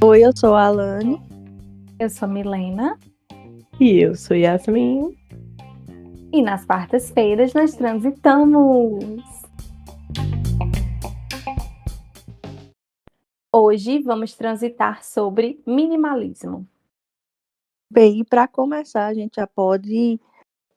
Oi, eu sou a Alane. Eu sou Milena E eu sou Yasmin. e nas quartas-feiras nós transitamos. Hoje vamos transitar sobre minimalismo. Bem, para começar, a gente já pode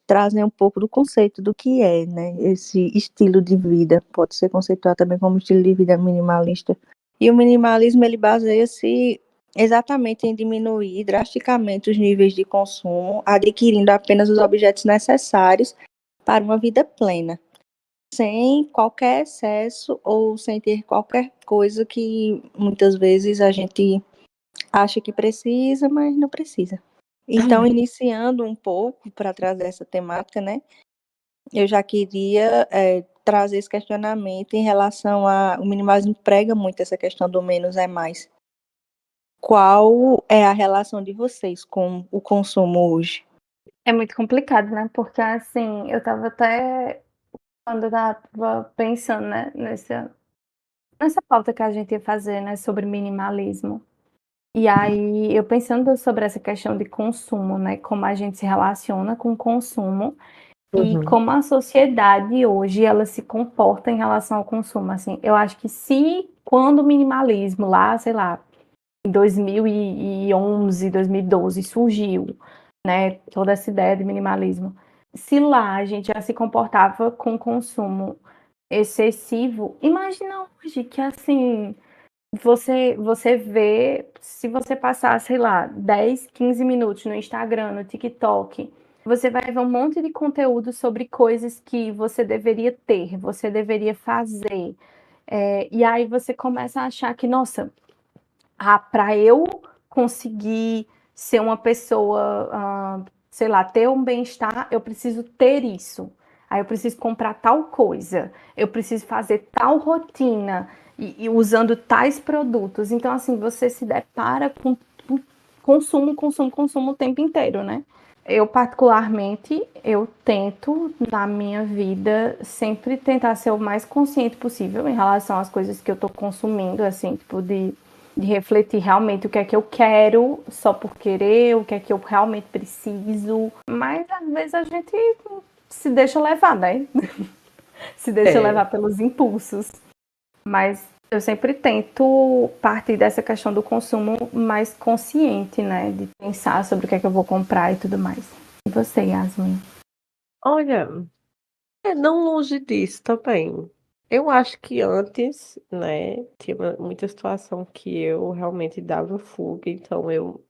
trazer um pouco do conceito do que é, né? Esse estilo de vida. Pode ser conceituado também como estilo de vida minimalista. E o minimalismo, ele baseia-se exatamente em diminuir drasticamente os níveis de consumo, adquirindo apenas os objetos necessários para uma vida plena, sem qualquer excesso ou sem ter qualquer coisa que muitas vezes a gente acha que precisa, mas não precisa. Então, iniciando um pouco para trazer essa temática, né? Eu já queria trazer esse questionamento em relação o minimalismo prega muito essa questão do menos é mais. Qual é a relação de vocês com o consumo hoje? É muito complicado, né? Porque assim, eu tava até quando eu tava pensando, né, nessa pauta que a gente ia fazer, né, sobre minimalismo. E aí, eu pensando sobre essa questão de consumo, né, como a gente se relaciona com o consumo e como a sociedade hoje ela se comporta em relação ao consumo, assim. Eu acho que se quando o minimalismo lá, sei lá, em 2011, 2012 surgiu, né, toda essa ideia de minimalismo, se lá a gente já se comportava com consumo excessivo, imagina hoje que assim você vê, se você passar, sei lá, 10, 15 minutos no Instagram, no TikTok, você vai ver um monte de conteúdo sobre coisas que você deveria ter, você deveria fazer. E aí você começa a achar que, nossa, para eu conseguir ser uma pessoa, sei lá, ter um bem-estar, eu preciso ter isso. Aí eu preciso comprar tal coisa, eu preciso fazer tal rotina e usando tais produtos. Então, assim, você se depara com consumo o tempo inteiro, né? Eu, particularmente, eu tento, na minha vida, sempre tentar ser o mais consciente possível em relação às coisas que eu tô consumindo, assim, tipo, de refletir realmente o que é que eu quero só por querer, o que é que eu realmente preciso. Mas, às vezes, a gente se deixa levar, né? Se deixa levar pelos impulsos. Mas eu sempre tento partir dessa questão do consumo mais consciente, né? De pensar sobre o que é que eu vou comprar e tudo mais. E você, Yasmin? Olha, não longe disso também. Eu acho que antes, né, tinha muita situação que eu realmente dava fuga, então eu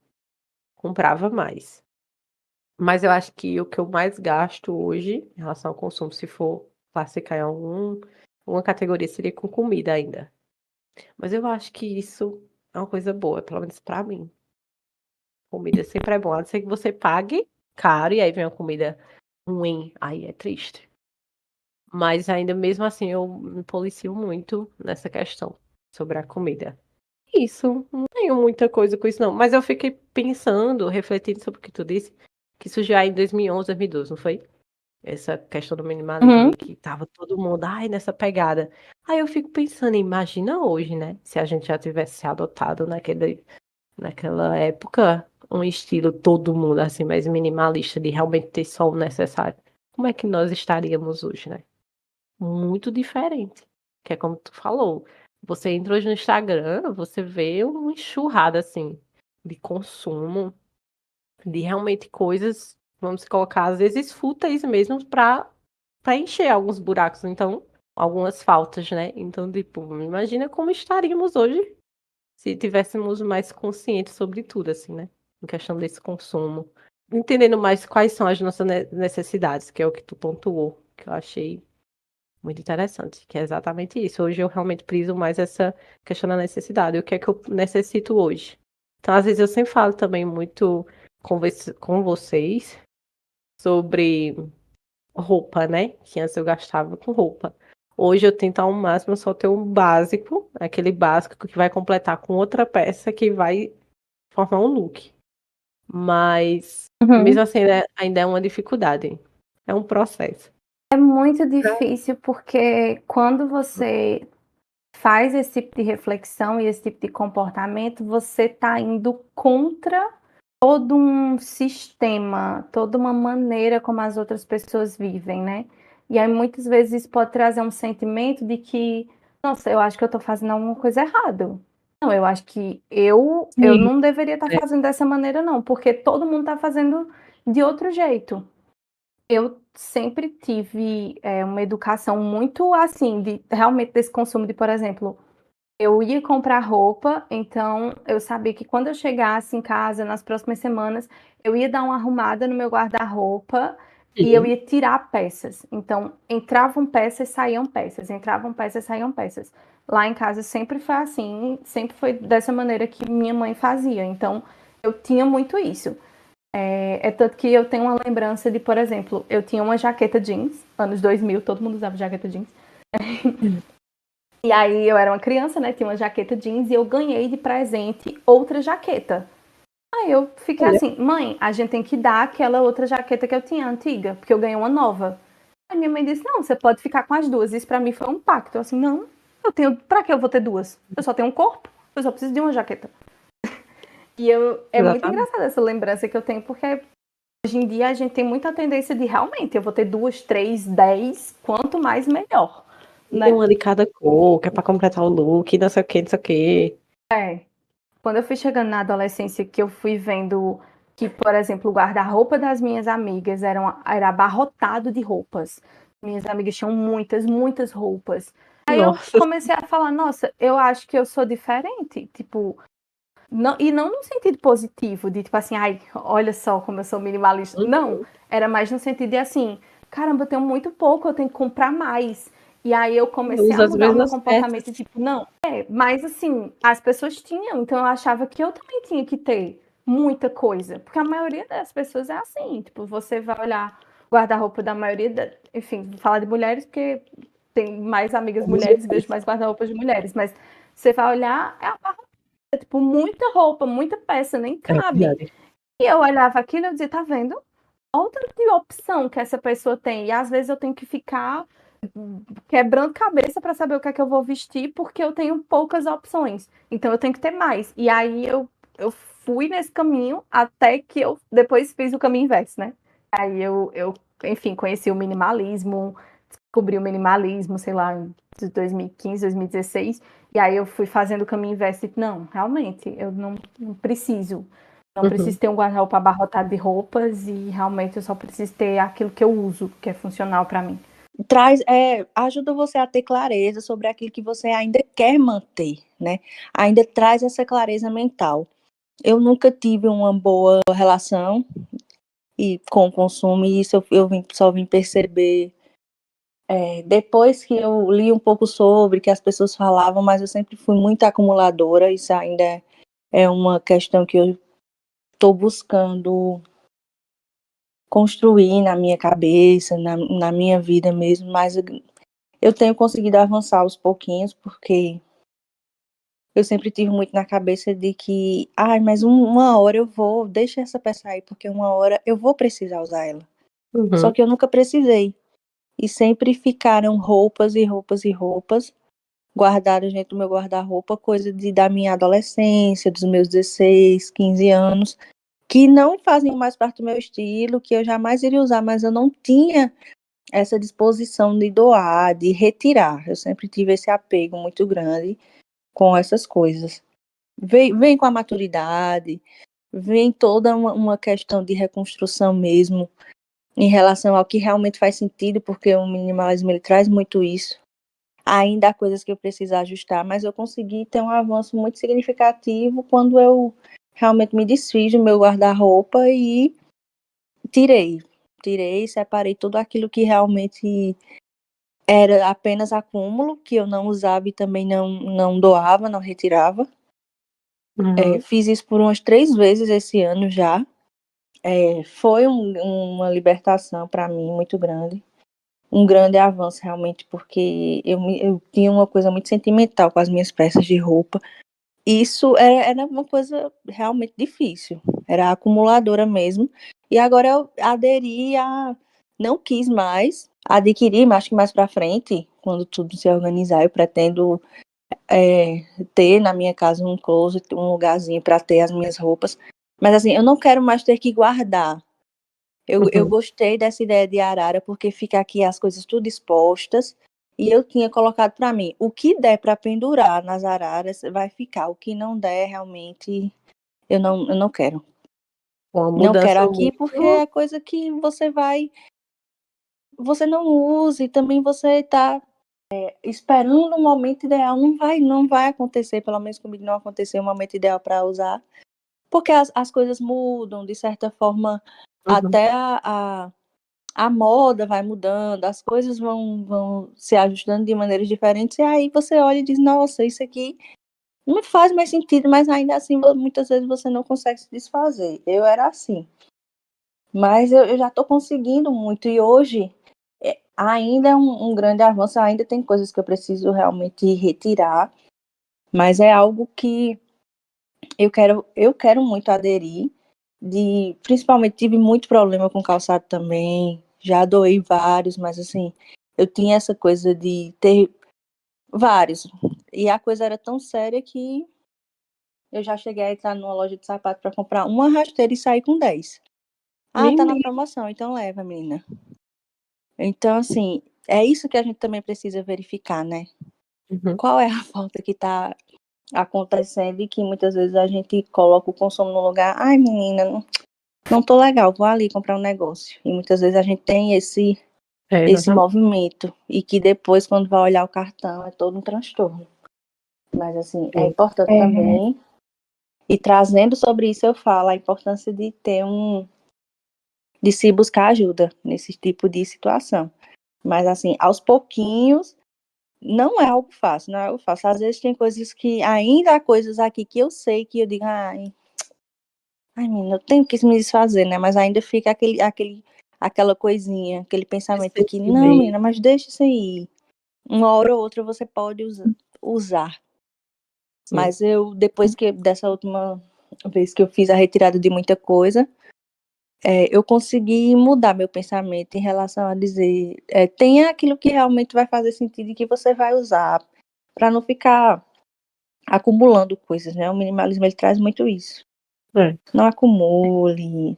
comprava mais. Mas eu acho que o que eu mais gasto hoje, em relação ao consumo, se for classificar em alguma categoria, seria com comida ainda. Mas eu acho que isso é uma coisa boa, pelo menos pra mim. Comida sempre é bom, a não ser que você pague caro e aí vem uma comida ruim, aí é triste. Mas ainda mesmo assim eu me policio muito nessa questão sobre a comida. Isso, não tenho muita coisa com isso não, mas eu fiquei pensando, refletindo sobre o que tu disse, que surgiu aí em 2011, 2012, não foi? Essa questão do minimalismo Uhum. e que tava todo mundo, ai, nessa pegada. Aí eu fico pensando, imagina hoje, né? Se a gente já tivesse adotado naquela época um estilo todo mundo assim mais minimalista de realmente ter só o necessário. Como é que nós estaríamos hoje, né? Muito diferente. Que é como tu falou. Você entra hoje no Instagram, você vê uma enxurrada assim de consumo, de realmente coisas, vamos colocar às vezes fúteis mesmo para encher alguns buracos, então algumas faltas, né? Então, tipo, imagina como estaríamos hoje se tivéssemos mais conscientes sobre tudo, assim, né? Em questão desse consumo. Entendendo mais quais são as nossas necessidades, que é o que tu pontuou, que eu achei muito interessante, que é exatamente isso. Hoje eu realmente priso mais essa questão da necessidade. O que é que eu necessito hoje? Então, às vezes, eu sempre falo também muito com vocês sobre roupa, né? Que antes eu gastava com roupa. Hoje eu tento ao máximo só ter um básico, aquele básico que vai completar com outra peça que vai formar um look. Mas, Uhum. mesmo assim, ainda é uma dificuldade. É um processo. É muito difícil porque quando você faz esse tipo de reflexão e esse tipo de comportamento, você está indo contra todo um sistema, toda uma maneira como as outras pessoas vivem, né? E aí muitas vezes isso pode trazer um sentimento de que, nossa, eu acho que eu estou fazendo alguma coisa errada. Não, eu acho que eu Sim. não deveria estar fazendo dessa maneira, não, porque todo mundo está fazendo de outro jeito. Eu sempre tive uma educação muito assim, de realmente desse consumo de, por exemplo, eu ia comprar roupa, então eu sabia que quando eu chegasse em casa nas próximas semanas, eu ia dar uma arrumada no meu guarda-roupa e eu ia tirar peças. Então, entravam peças, saíam peças, entravam peças, saíam peças. Lá em casa sempre foi assim, sempre foi dessa maneira que minha mãe fazia. Então, eu tinha muito isso. É tanto que eu tenho uma lembrança de, por exemplo, eu tinha uma jaqueta jeans, anos 2000, todo mundo usava jaqueta jeans. E aí eu era uma criança, né? Tinha uma jaqueta jeans e eu ganhei de presente outra jaqueta. Aí eu fiquei Olha. assim, mãe, a gente tem que dar aquela outra jaqueta que eu tinha antiga, porque eu ganhei uma nova. Aí minha mãe disse, não, você pode ficar com as duas. Isso pra mim foi um pacto. Eu assim, não, pra que eu vou ter duas? Eu só tenho um corpo, eu só preciso de uma jaqueta. E é muito Exatamente. engraçada essa lembrança que eu tenho, porque hoje em dia a gente tem muita tendência de realmente, eu vou ter 2, 3, 10, quanto mais melhor. Né? Tem uma de cada cor, que é pra completar o look, não sei o que, não sei o que. Quando eu fui chegando na adolescência, que eu fui vendo que, por exemplo, o guarda-roupa das minhas amigas era abarrotado de roupas. Minhas amigas tinham muitas, muitas roupas. Aí eu Nossa. comecei a falar, nossa, eu acho que eu sou diferente. Tipo, não, e não no sentido positivo, de tipo assim, ai, olha só como eu sou minimalista. Não, era mais no sentido de assim, caramba, eu tenho muito pouco, eu tenho que comprar mais. E aí eu comecei Usa a as mudar o meu mesmas comportamento, peças. tipo, não. Mas assim, as pessoas tinham, então eu achava que eu também tinha que ter muita coisa. Porque a maioria das pessoas é assim, tipo, você vai olhar o guarda-roupa da maioria, enfim, vou falar de mulheres, porque tem mais amigas mulheres e vejo mais guarda-roupas de mulheres, mas você vai olhar, tipo, muita roupa, muita peça, nem É cabe. verdade. E eu olhava aquilo e dizia, tá vendo? Outra de opção que essa pessoa tem. E às vezes eu tenho que ficar quebrando cabeça para saber o que é que eu vou vestir, porque eu tenho poucas opções. Então eu tenho que ter mais. E aí eu fui nesse caminho até que eu depois fiz o caminho inverso, né? Aí enfim, conheci o minimalismo, descobri o minimalismo, sei lá, em 2015, 2016. E aí eu fui fazendo o caminho inverso e não, realmente, eu não preciso. Não preciso ter um guarda-roupa abarrotado de roupas e realmente eu só preciso ter aquilo que eu uso, que é funcional para mim. Ajuda você a ter clareza sobre aquilo que você ainda quer manter, né? Ainda traz essa clareza mental. Eu nunca tive uma boa relação com o consumo, e isso só vim perceber depois que eu li um pouco sobre, que as pessoas falavam, mas eu sempre fui muito acumuladora, isso ainda é uma questão que eu estou buscando construir na minha cabeça, na minha vida mesmo, mas eu tenho conseguido avançar aos pouquinhos, porque eu sempre tive muito na cabeça de que, mas uma hora deixa essa peça aí, porque uma hora eu vou precisar usar ela. Só que eu nunca precisei. E sempre ficaram roupas e roupas e roupas guardadas dentro do meu guarda-roupa, coisa da minha adolescência, dos meus 16, 15 anos, que não fazem mais parte do meu estilo, que eu jamais iria usar, mas eu não tinha essa disposição de doar, de retirar. Eu sempre tive esse apego muito grande com essas coisas. Vem com a maturidade, vem toda uma questão de reconstrução mesmo, em relação ao que realmente faz sentido, porque o minimalismo ele traz muito isso. Ainda há coisas que eu preciso ajustar, mas eu consegui ter um avanço muito significativo quando eu realmente me desfiz do meu guarda-roupa e tirei, separei tudo aquilo que realmente era apenas acúmulo, que eu não usava e também não doava, não retirava. Fiz isso por umas 3 vezes esse ano já. Foi uma libertação para mim muito grande. Um grande avanço realmente, porque eu tinha uma coisa muito sentimental com as minhas peças de roupa. Isso era uma coisa realmente difícil, era acumuladora mesmo. E agora eu não quis mais adquirir, mas acho que mais para frente, quando tudo se organizar, eu pretendo ter na minha casa um closet, um lugarzinho para ter as minhas roupas. Mas assim, eu não quero mais ter que guardar. Eu gostei dessa ideia de arara, porque fica aqui as coisas tudo expostas. E eu tinha colocado para mim, o que der para pendurar nas araras vai ficar. O que não der, realmente, eu não quero. Uma Não quero mudança aqui, porque é coisa que você não usa, e também você está esperando um momento ideal. Não vai acontecer, pelo menos comigo não aconteceu um momento ideal para usar. Porque as coisas mudam, de certa forma, até a moda vai mudando, as coisas vão se ajustando de maneiras diferentes, e aí você olha e diz, nossa, isso aqui não faz mais sentido, mas ainda assim, muitas vezes você não consegue se desfazer. Eu era assim. Mas eu já estou conseguindo muito, e hoje ainda é um grande avanço, ainda tem coisas que eu preciso realmente retirar, mas é algo que eu quero muito aderir, principalmente tive muito problema com calçado também, já doei vários, mas assim, eu tinha essa coisa de ter vários, e a coisa era tão séria que eu já cheguei a entrar numa loja de sapato para comprar uma rasteira e sair com 10. Ah, tá na promoção, então leva, menina. Então, assim, é isso que a gente também precisa verificar, né? Qual é a falta que tá acontecendo e que muitas vezes a gente coloca o consumo no lugar, ai, menina, não tô legal, vou ali comprar um negócio. E muitas vezes a gente tem esse movimento, e que depois, quando vai olhar o cartão, é todo um transtorno. Mas, assim, é importante também, e trazendo sobre isso eu falo, a importância de ter de se buscar ajuda nesse tipo de situação. Mas, assim, aos pouquinhos, não é algo fácil, não é algo fácil. Às vezes tem coisas que, ainda há coisas aqui que eu sei que eu digo, ai, menina, eu tenho que me desfazer, né? Mas ainda fica aquela coisinha, aquele pensamento de que, não, menina, mas deixa isso aí. Uma hora ou outra você pode usar. Sim. Mas depois dessa última vez que eu fiz a retirada de muita coisa, eu consegui mudar meu pensamento em relação a dizer, tenha aquilo que realmente vai fazer sentido e que você vai usar, para não ficar acumulando coisas, né? O minimalismo, ele traz muito isso. Não acumule.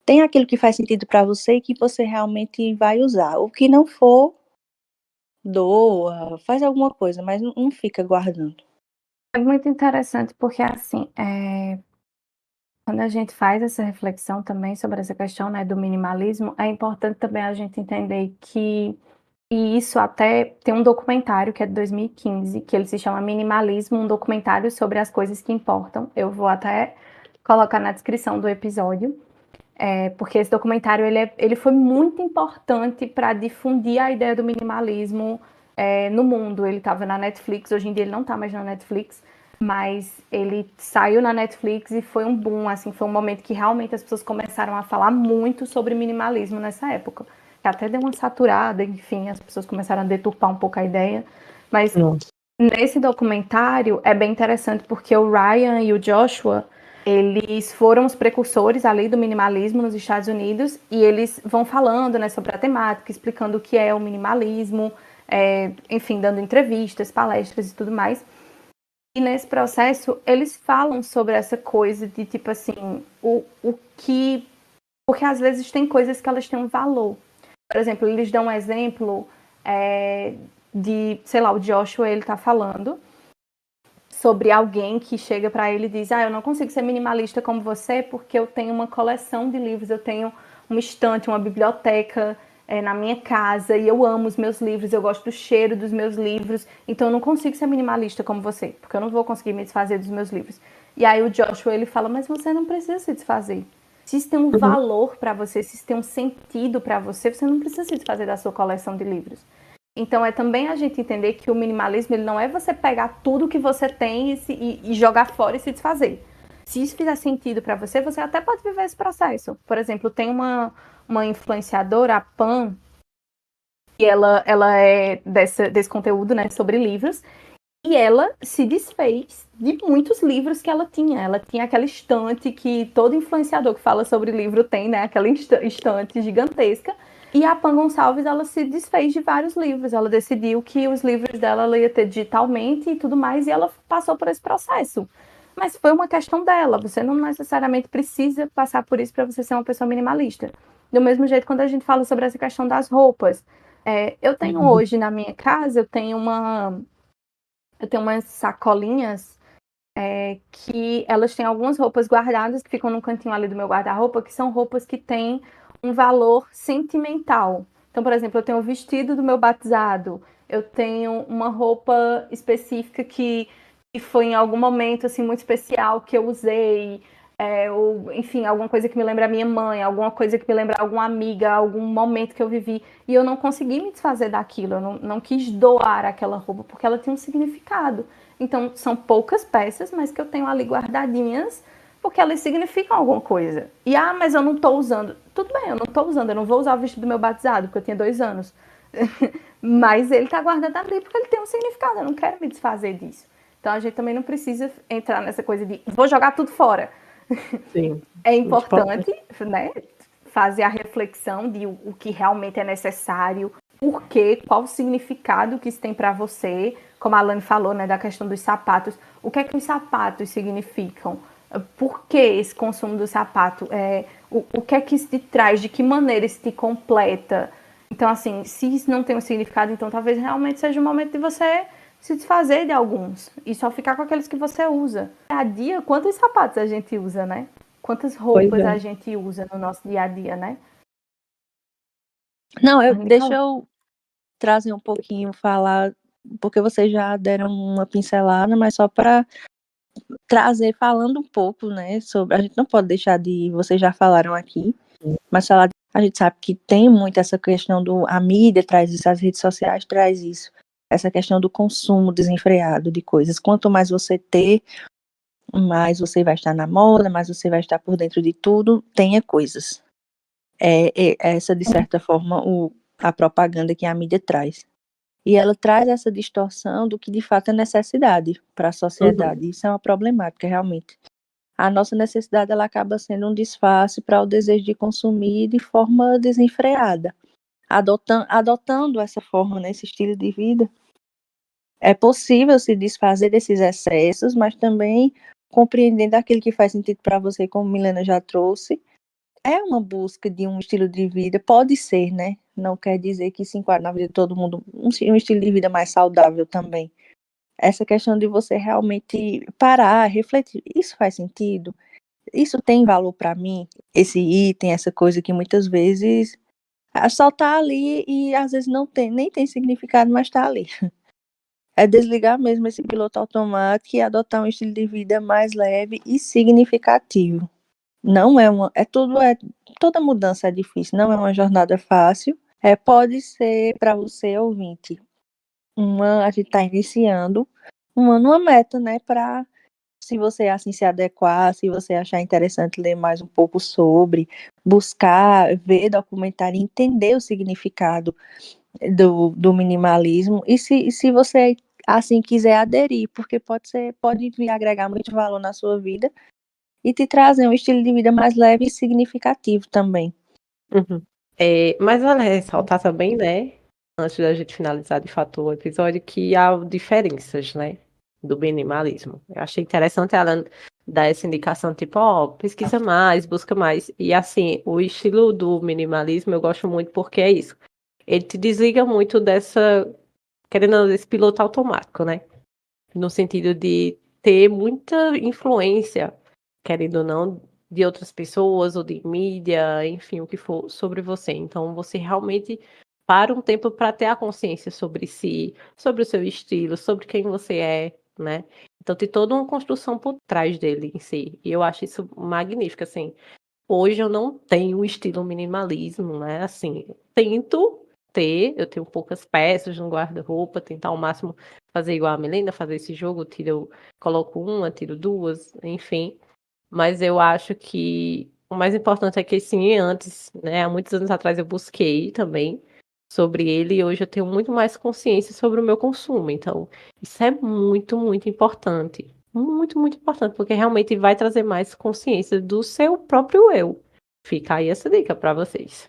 Tem aquilo que faz sentido para você e que você realmente vai usar. O que não for, doa, faz alguma coisa, mas não fica guardando. É muito interessante porque, assim, quando a gente faz essa reflexão também sobre essa questão, né, do minimalismo, é importante também a gente entender que, e isso até tem um documentário que é de 2015, que ele se chama Minimalismo, um documentário sobre as coisas que importam. Eu vou até colocar na descrição do episódio, porque esse documentário ele foi muito importante para difundir a ideia do minimalismo no mundo. Ele estava na Netflix, hoje em dia ele não está mais na Netflix, mas ele saiu na Netflix e foi um boom, assim, foi um momento que realmente as pessoas começaram a falar muito sobre minimalismo nessa época. Até deu uma saturada, enfim, as pessoas começaram a deturpar um pouco a ideia, mas nesse documentário é bem interessante porque o Ryan e o Joshua, eles foram os precursores ali do minimalismo nos Estados Unidos, e eles vão falando, né, sobre a temática, explicando o que é o minimalismo, enfim, dando entrevistas, palestras e tudo mais. E nesse processo, eles falam sobre essa coisa de, tipo assim, o que... Porque às vezes tem coisas que elas têm um valor. Por exemplo, eles dão um exemplo de, sei lá, o Joshua, ele tá falando sobre alguém que chega para ele e diz, eu não consigo ser minimalista como você porque eu tenho uma coleção de livros, eu tenho uma estante, uma biblioteca na minha casa, e eu amo os meus livros, eu gosto do cheiro dos meus livros, então eu não consigo ser minimalista como você, porque eu não vou conseguir me desfazer dos meus livros. E aí o Joshua, ele fala, mas você não precisa se desfazer. Se isso tem um valor para você, se isso tem um sentido para você, você não precisa se desfazer da sua coleção de livros. Então é também a gente entender que o minimalismo, ele não é você pegar tudo que você tem e jogar fora e se desfazer. Se isso fizer sentido para você, você até pode viver esse processo. Por exemplo, tem uma influenciadora, a Pam, e ela é desse conteúdo, né, sobre livros, e ela se desfez de muitos livros que ela tinha. Ela tinha aquela estante que todo influenciador que fala sobre livro tem, né, aquela estante gigantesca, E a Pan Gonçalves, ela se desfez de vários livros. Ela decidiu que os livros dela ela ia ter digitalmente e tudo mais, e ela passou por esse processo. Mas foi uma questão dela. Você não necessariamente precisa passar por isso para você ser uma pessoa minimalista. Do mesmo jeito, quando a gente fala sobre essa questão das roupas. Eu tenho hoje na minha casa, eu tenho umas sacolinhas que elas têm algumas roupas guardadas que ficam no cantinho ali do meu guarda-roupa, que são roupas que têm um valor sentimental. Então, por exemplo, eu tenho o vestido do meu batizado, eu tenho uma roupa específica que foi em algum momento assim muito especial que eu usei, ou enfim, alguma coisa que me lembra a minha mãe, alguma coisa que me lembra alguma amiga, algum momento que eu vivi, e eu não consegui me desfazer daquilo, eu não quis doar aquela roupa porque ela tinha um significado. Então, são poucas peças, mas que eu tenho ali guardadinhas, porque elas significam alguma coisa. E, mas eu não estou usando. Tudo bem, eu não estou usando, eu não vou usar o vestido do meu batizado, porque eu tinha 2 anos. Mas ele está guardado ali porque ele tem um significado, eu não quero me desfazer disso. Então, a gente também não precisa entrar nessa coisa de vou jogar tudo fora. Sim. É importante, né, fazer a reflexão de o que realmente é necessário, por quê, qual o significado que isso tem para você, como a Alane falou, né, da questão dos sapatos, o que é que os sapatos significam, por que esse consumo do sapato, o que é que isso te traz, de que maneira isso te completa. Então, assim, se isso não tem um significado, então talvez realmente seja o momento de você se desfazer de alguns e só ficar com aqueles que você usa. A dia, quantos sapatos a gente usa, né? Quantas roupas a gente usa no nosso dia a dia, né? Não, deixa eu trazer um pouquinho, falar, porque vocês já deram uma pincelada, mas só para trazer, falando um pouco, né, sobre, a gente não pode deixar de, vocês já falaram aqui, mas falar, a gente sabe que tem muito essa questão a mídia traz isso, as redes sociais traz isso, essa questão do consumo desenfreado de coisas. Quanto mais você ter, mais você vai estar na moda, mais você vai estar por dentro de tudo, tenha coisas. Essa, de certa forma, a propaganda que a mídia traz. E ela traz essa distorção do que de fato é necessidade para a sociedade. Isso é uma problemática, realmente. A nossa necessidade ela acaba sendo um disfarce para o desejo de consumir de forma desenfreada. Adotando essa forma, né, esse estilo de vida, é possível se desfazer desses excessos, mas também compreendendo aquilo que faz sentido para você, como Milena já trouxe. É uma busca de um estilo de vida, pode ser, né? Não quer dizer que se enquadra na vida de todo mundo, um estilo de vida mais saudável também. Essa questão de você realmente parar, refletir, isso faz sentido? Isso tem valor para mim? Esse item, essa coisa que muitas vezes só tá ali e às vezes não tem, nem tem significado, mas tá ali. É desligar mesmo esse piloto automático e adotar um estilo de vida mais leve e significativo. Não é toda mudança é difícil, não é uma jornada fácil. Pode ser para você, ouvinte, a gente está iniciando uma meta, né, para, se você assim se adequar, se você achar interessante ler mais um pouco sobre, buscar, ver documentário, entender o significado do minimalismo, e se você assim quiser aderir, porque pode vir agregar muito valor na sua vida e te trazer um estilo de vida mais leve e significativo também. Mas vale ressaltar também, né, antes da gente finalizar de fato o episódio, que há diferenças, né, do minimalismo. Eu achei interessante ela dar essa indicação, tipo, pesquisa mais, busca mais. E assim, o estilo do minimalismo eu gosto muito porque é isso. Ele te desliga muito querendo ou não, desse piloto automático, né? No sentido de ter muita influência, querendo ou não, de outras pessoas ou de mídia, enfim, o que for, sobre você. Então, você realmente para um tempo para ter a consciência sobre si, sobre o seu estilo, sobre quem você é, né? Então, tem toda uma construção por trás dele em si. E eu acho isso magnífico, assim. Hoje eu não tenho um estilo minimalismo, né? Assim, tento ter, eu tenho poucas peças no guarda-roupa, tentar ao máximo fazer igual a Milena, fazer esse jogo, coloco uma, tiro duas, enfim. Mas eu acho que o mais importante é que sim, antes, né, há muitos anos atrás eu busquei também sobre ele e hoje eu tenho muito mais consciência sobre o meu consumo. Então, isso é muito, muito importante. Muito, muito importante, porque realmente vai trazer mais consciência do seu próprio eu. Fica aí essa dica para vocês.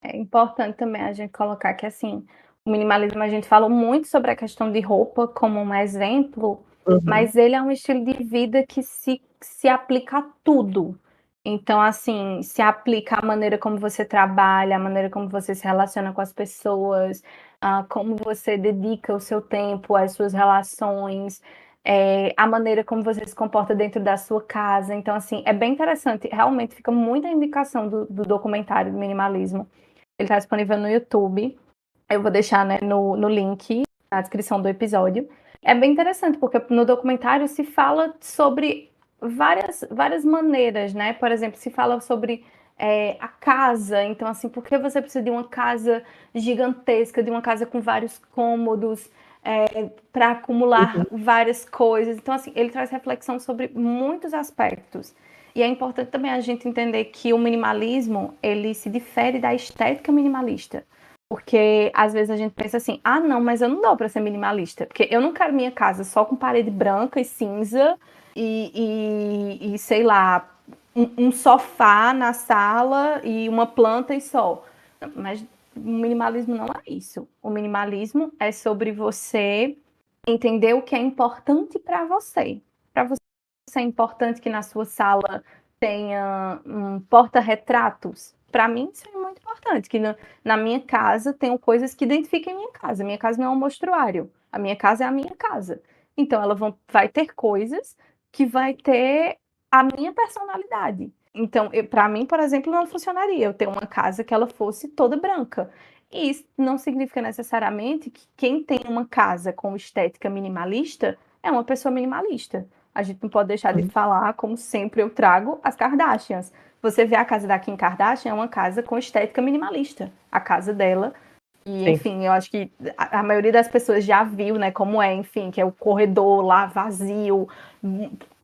É importante também a gente colocar que, assim, o minimalismo, a gente falou muito sobre a questão de roupa como um exemplo, mas ele é um estilo de vida que se aplica a tudo. Então, assim, se aplica à maneira como você trabalha, à maneira como você se relaciona com as pessoas, a como você dedica o seu tempo às suas relações, a maneira como você se comporta dentro da sua casa. Então, assim, é bem interessante. Realmente fica muita indicação do documentário do minimalismo. Ele está disponível no YouTube. Eu vou deixar, né, no link, na descrição do episódio. É bem interessante, porque no documentário se fala sobre várias maneiras, né? Por exemplo, se fala sobre a casa. Então, assim, por que você precisa de uma casa gigantesca, de uma casa com vários cômodos, para acumular várias coisas? Então, assim, ele traz reflexão sobre muitos aspectos. E é importante também a gente entender que o minimalismo, ele se difere da estética minimalista. Porque às vezes a gente pensa assim, ah, não, mas eu não dou para ser minimalista. Porque eu não quero minha casa só com parede branca e cinza e sei lá, um sofá na sala e uma planta e só. Mas o minimalismo não é isso. O minimalismo é sobre você entender o que é importante para você. Para você é importante que na sua sala tenha um porta-retratos. Para mim, isso é muito importante, que na minha casa tenham coisas que identifiquem minha casa. Minha casa não é um mostruário. A minha casa é a minha casa. Então, ela vai ter coisas que vai ter a minha personalidade. Então, para mim, por exemplo, não funcionaria eu ter uma casa que ela fosse toda branca. E isso não significa necessariamente que quem tem uma casa com estética minimalista é uma pessoa minimalista. A gente não pode deixar de falar, como sempre eu trago, as Kardashians. Você vê a casa da Kim Kardashian, é uma casa com estética minimalista. A casa dela. E, enfim, eu acho que a maioria das pessoas já viu, né, como é, enfim, que é o corredor lá vazio,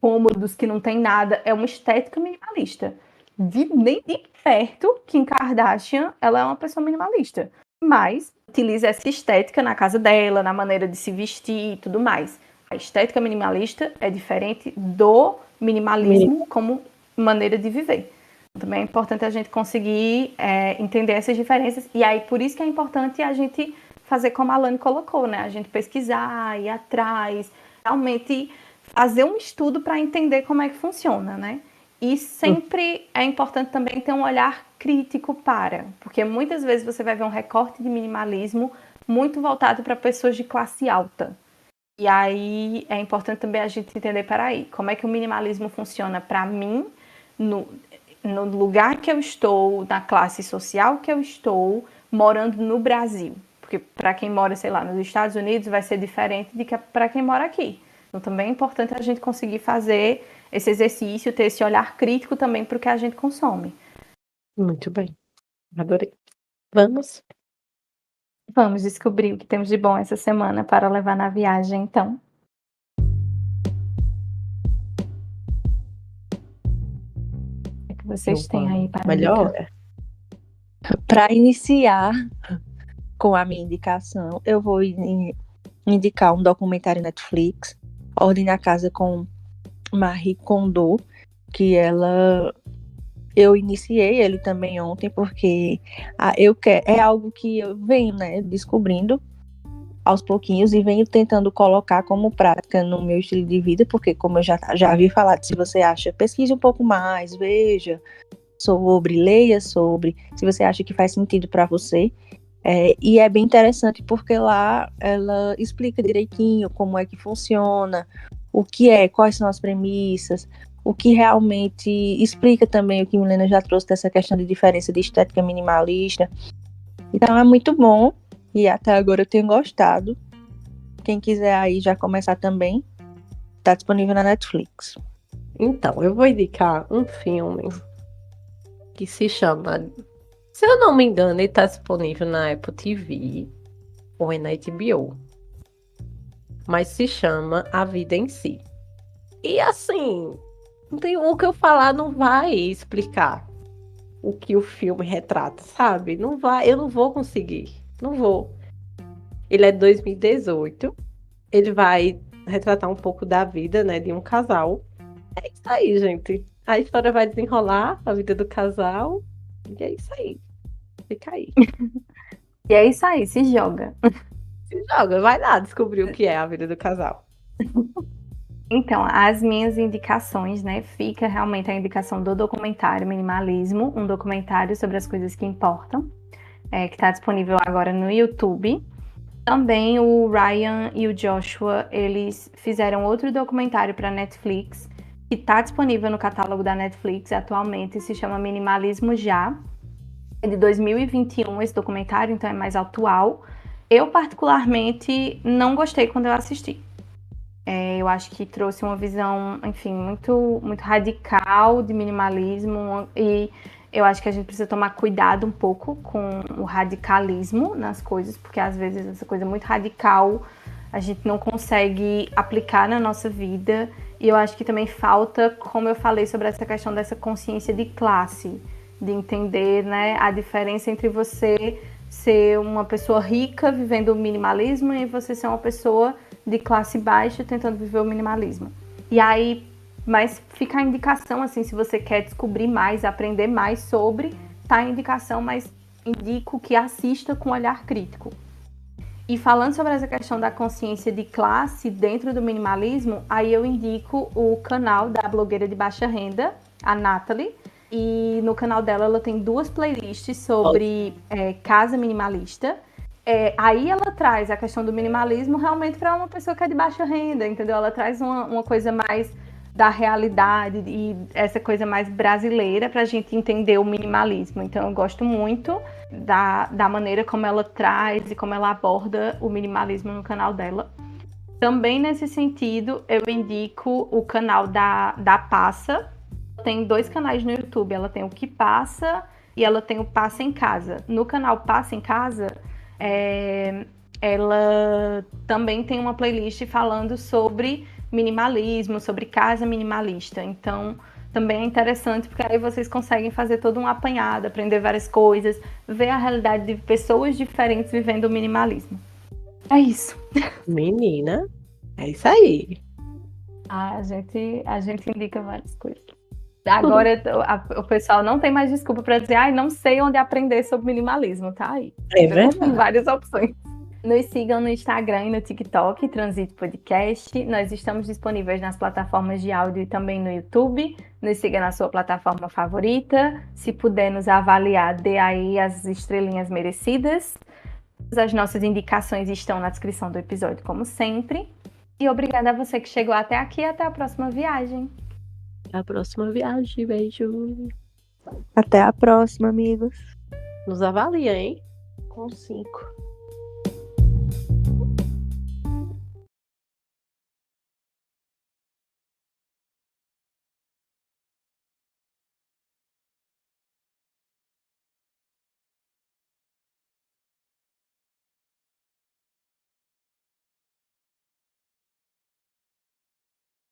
cômodos que não tem nada. É uma estética minimalista. Nem de perto, Kim Kardashian, ela é uma pessoa minimalista. Mas utiliza essa estética na casa dela, na maneira de se vestir e tudo mais. A estética minimalista é diferente do minimalismo como maneira de viver. Também é importante a gente conseguir entender essas diferenças. E aí, por isso que é importante a gente fazer como a Alane colocou, né? A gente pesquisar, ir atrás, realmente fazer um estudo para entender como é que funciona, né? E sempre é importante também ter um olhar crítico porque muitas vezes você vai ver um recorte de minimalismo muito voltado para pessoas de classe alta. E aí é importante também a gente entender, peraí, como é que o minimalismo funciona para mim, no lugar que eu estou, na classe social que eu estou, morando no Brasil. Porque para quem mora, sei lá, nos Estados Unidos vai ser diferente de que para quem mora aqui. Então também é importante a gente conseguir fazer esse exercício, ter esse olhar crítico também para o que a gente consome. Muito bem. Adorei. Vamos descobrir o que temos de bom essa semana para levar na viagem, então. O que vocês têm aí para melhor? Para iniciar com a minha indicação, eu vou indicar um documentário Netflix, Ordem na Casa, com Marie Kondo, que eu iniciei ele também ontem, porque é algo que eu venho, né, descobrindo aos pouquinhos e venho tentando colocar como prática no meu estilo de vida, porque como eu já havia falado, se você acha, pesquise um pouco mais, veja sobre, leia sobre, se você acha que faz sentido para você. E é bem interessante porque lá ela explica direitinho como é que funciona, o que quais são as premissas, o que realmente explica também o que Milena já trouxe dessa questão de diferença de estética minimalista. Então é muito bom e até agora eu tenho gostado. Quem quiser aí já começar também, está disponível na Netflix. Então, eu vou indicar um filme que se chama, se eu não me engano, ele está disponível na Apple TV ou na HBO. Mas se chama A Vida em Si. E assim, o que eu falar não vai explicar o que o filme retrata, sabe? Não vai, eu não vou conseguir. Não vou. Ele é de 2018. Ele vai retratar um pouco da vida, né, de um casal. É isso aí, gente. A história vai desenrolar a vida do casal. E é isso aí. fica aí. E é isso aí, se joga. Se joga, vai lá descobrir o que é a vida do casal. Então, as minhas indicações, né? Fica realmente a indicação do documentário Minimalismo, um documentário sobre as coisas que importam, que está disponível agora no YouTube. Também o Ryan e o Joshua, eles fizeram outro documentário para Netflix, que está disponível no catálogo da Netflix atualmente, se chama Minimalismo Já. É de 2021 esse documentário, então é mais atual. Eu, particularmente, não gostei quando eu assisti. Eu acho que trouxe uma visão, enfim, muito, muito radical de minimalismo, e eu acho que a gente precisa tomar cuidado um pouco com o radicalismo nas coisas, porque às vezes essa coisa muito radical a gente não consegue aplicar na nossa vida. E eu acho que também falta, como eu falei, sobre essa questão dessa consciência de classe, de entender, né, a diferença entre você ser uma pessoa rica vivendo o minimalismo e você ser uma pessoa de classe baixa tentando viver o minimalismo. E aí, mas fica a indicação, assim, se você quer descobrir mais, aprender mais sobre, tá a indicação, mas indico que assista com olhar crítico. E falando sobre essa questão da consciência de classe dentro do minimalismo, aí eu indico o canal da blogueira de baixa renda, a Nathalie, e no canal dela ela tem 2 playlists sobre casa minimalista. Aí ela traz a questão do minimalismo realmente para uma pessoa que é de baixa renda, entendeu? Ela traz uma coisa mais da realidade e essa coisa mais brasileira para a gente entender o minimalismo. Então eu gosto muito da maneira como ela traz e como ela aborda o minimalismo no canal dela. Também nesse sentido, eu indico o canal da Passa. Tem 2 canais no YouTube, ela tem o Que Passa e ela tem o Passa em Casa. No canal Passa em Casa, ela também tem uma playlist falando sobre minimalismo, sobre casa minimalista. Então, também é interessante, porque aí vocês conseguem fazer todo um apanhado, aprender várias coisas, ver a realidade de pessoas diferentes vivendo o minimalismo. É isso. Menina, é isso aí. A gente indica várias coisas. Agora o pessoal não tem mais desculpa para dizer, não sei onde aprender sobre minimalismo, tá aí. É verdade. Tem várias opções. Nos sigam no Instagram e no TikTok, Transito Podcast. Nós estamos disponíveis nas plataformas de áudio e também no YouTube. Nos siga na sua plataforma favorita. Se puder nos avaliar, dê aí as estrelinhas merecidas. As nossas indicações estão na descrição do episódio, como sempre. E obrigada a você que chegou até aqui. Até a próxima viagem. Até a próxima viagem. Beijo. Até a próxima, amigos. Nos avalia, hein? Com 5.